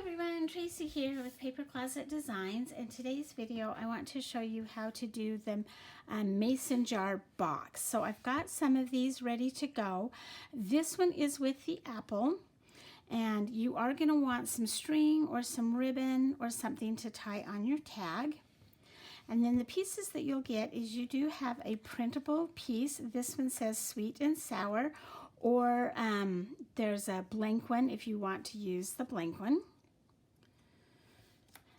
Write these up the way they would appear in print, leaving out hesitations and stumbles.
everyone, Tracy here with Paper Closet Designs. In today's video I want to show you how to do the mason jar box. So I've got some of these ready to go. This one is with the apple, and you are going to want some string or some ribbon or something to tie on your tag. And then the pieces that you'll get is you do have a printable piece. This one says sweet and sour, or there's a blank one if you want to use the blank one.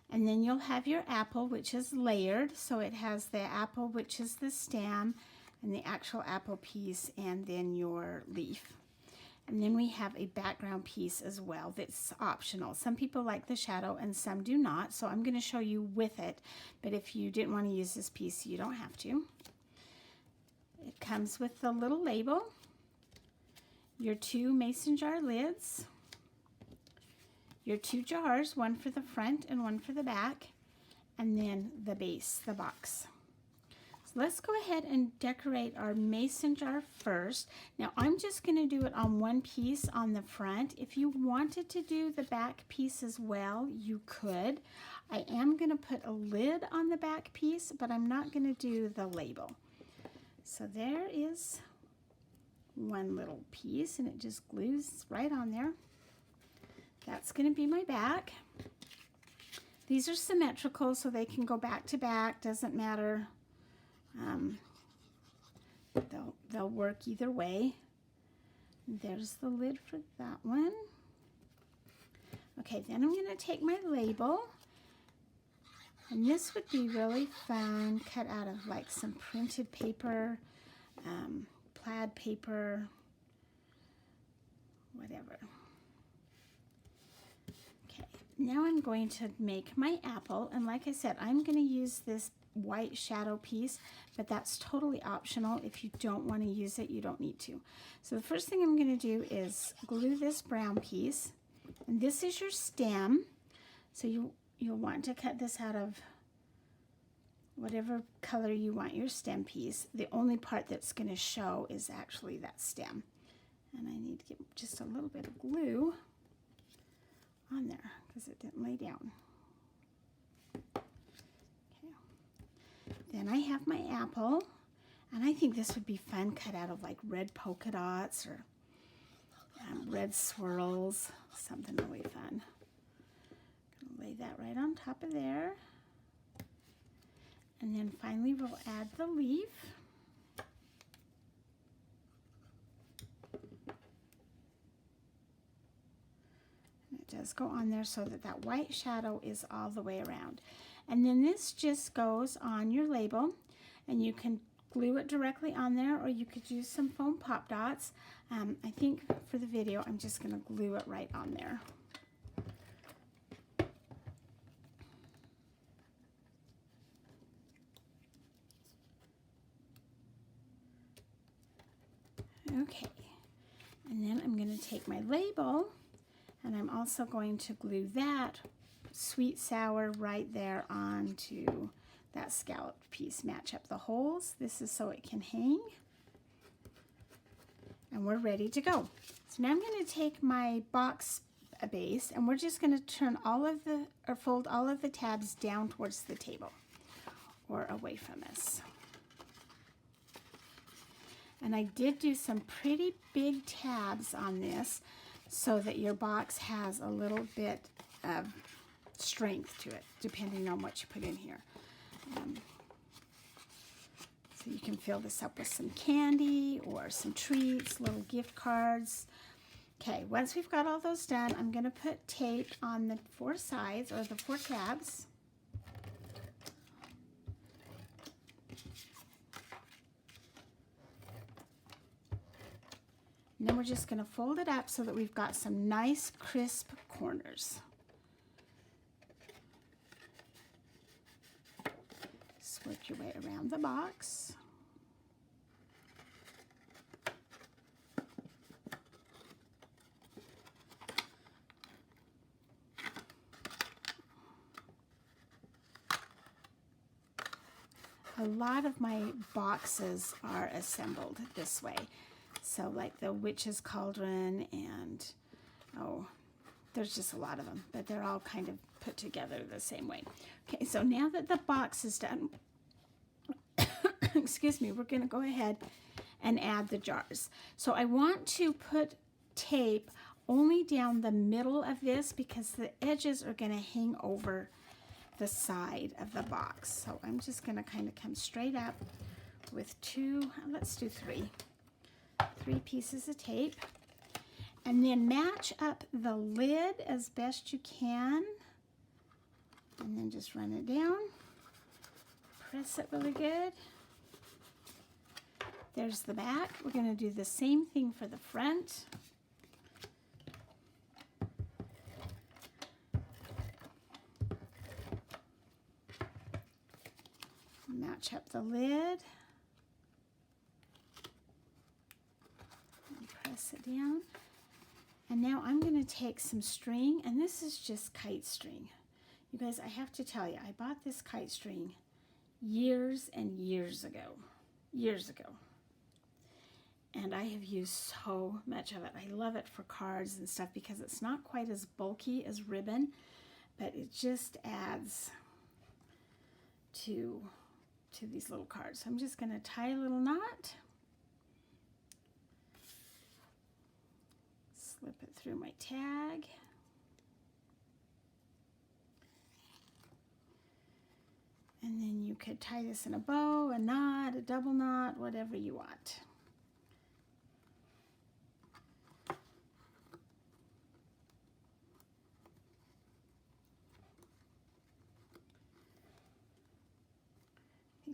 And then you'll have your apple, which is layered. So it has the apple, which is the stem, and the actual apple piece, and then your leaf. And then we have a background piece as well that's optional. Some people like the shadow and some do not. So I'm going to show you with it. But if you didn't want to use this piece, you don't have to. It comes with the little label, your two mason jar lids, your two jars, one for the front and one for the back, and then the base, the box. So let's go ahead and decorate our mason jar first. Now I'm just going to do it on one piece on the front. If you wanted to do the back piece as well, you could. I am going to put a lid on the back piece, but I'm not going to do the label. So there is one little piece, and it just glues right on there. That's going to be my back. These are symmetrical, so they can go back to back, doesn't matter. They'll work either way. There's the lid for that one. Okay, then I'm going to take my label, and this would be really fun, cut out of like some printed paper, plaid paper, whatever. Now I'm going to make my apple, and like I said, I'm going to use this white shadow piece, but that's totally optional. If you don't want to use it, you don't need to. So the first thing I'm going to do is glue this brown piece, and this is your stem. So you'll want to cut this out of whatever color you want your stem piece. The only part that's going to show is actually that stem. And I need to get just a little bit of glue on there because it didn't lay down. Okay. Then I have my apple, and I think this would be fun cut out of like red polka dots or red swirls, something really fun. Gonna lay that right on top of there. And then finally we'll add the leaf. Does go on there so that that white shadow is all the way around. And then this just goes on your label, and you can glue it directly on there, or you could use some foam pop dots. I think for the video I'm just going to glue it right on there. Okay, and then I'm going to take my label, and I'm also going to glue that sweet sour right there onto that scalloped piece. Match up the holes. This is so it can hang. And we're ready to go. So now I'm going to take my box base, and we're just going to turn fold all of the tabs down towards the table or away from us. And I did do some pretty big tabs on this, so that your box has a little bit of strength to it, depending on what you put in here. So you can fill this up with some candy or some treats, little gift cards. Okay, once we've got all those done, I'm going to put tape on the four sides, or the four tabs. And then we're just going to fold it up so that we've got some nice crisp corners. Just work your way around the box. A lot of my boxes are assembled this way. So like the witch's cauldron and There's just a lot of them, but they're all kind of put together the same way. Okay, so now that the box is done, excuse me, we're going to go ahead and add the jars. So I want to put tape only down the middle of this because the edges are going to hang over the side of the box. So I'm just going to kind of come straight up with let's do three pieces of tape, and then match up the lid as best you can, and then just run it down, press it really good. There's the back. We're going to do the same thing for the front. Match up the lid. And press it down. And now I'm going to take some string, and this is just kite string. You guys, I have to tell you, I bought this kite string years and years ago. And I have used so much of it. I love it for cards and stuff because it's not quite as bulky as ribbon, but it just adds to these little cards. So I'm just going to tie a little knot, slip it through my tag, and then you could tie this in a bow, a knot, a double knot, whatever you want.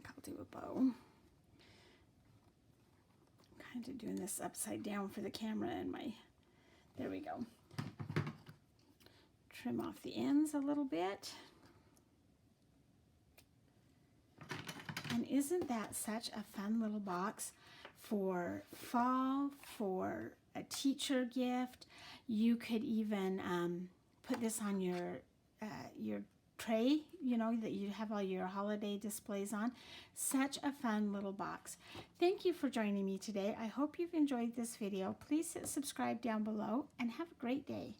I'll do a bow. I'm kind of doing this upside down for the camera and there we go. Trim off the ends a little bit. And isn't that such a fun little box for fall, for a teacher gift? You could even put this on your tray, you know, that you have all your holiday displays on. Such a fun little box. Thank you for joining me today. I hope you've enjoyed this video. Please hit subscribe down below and have a great day.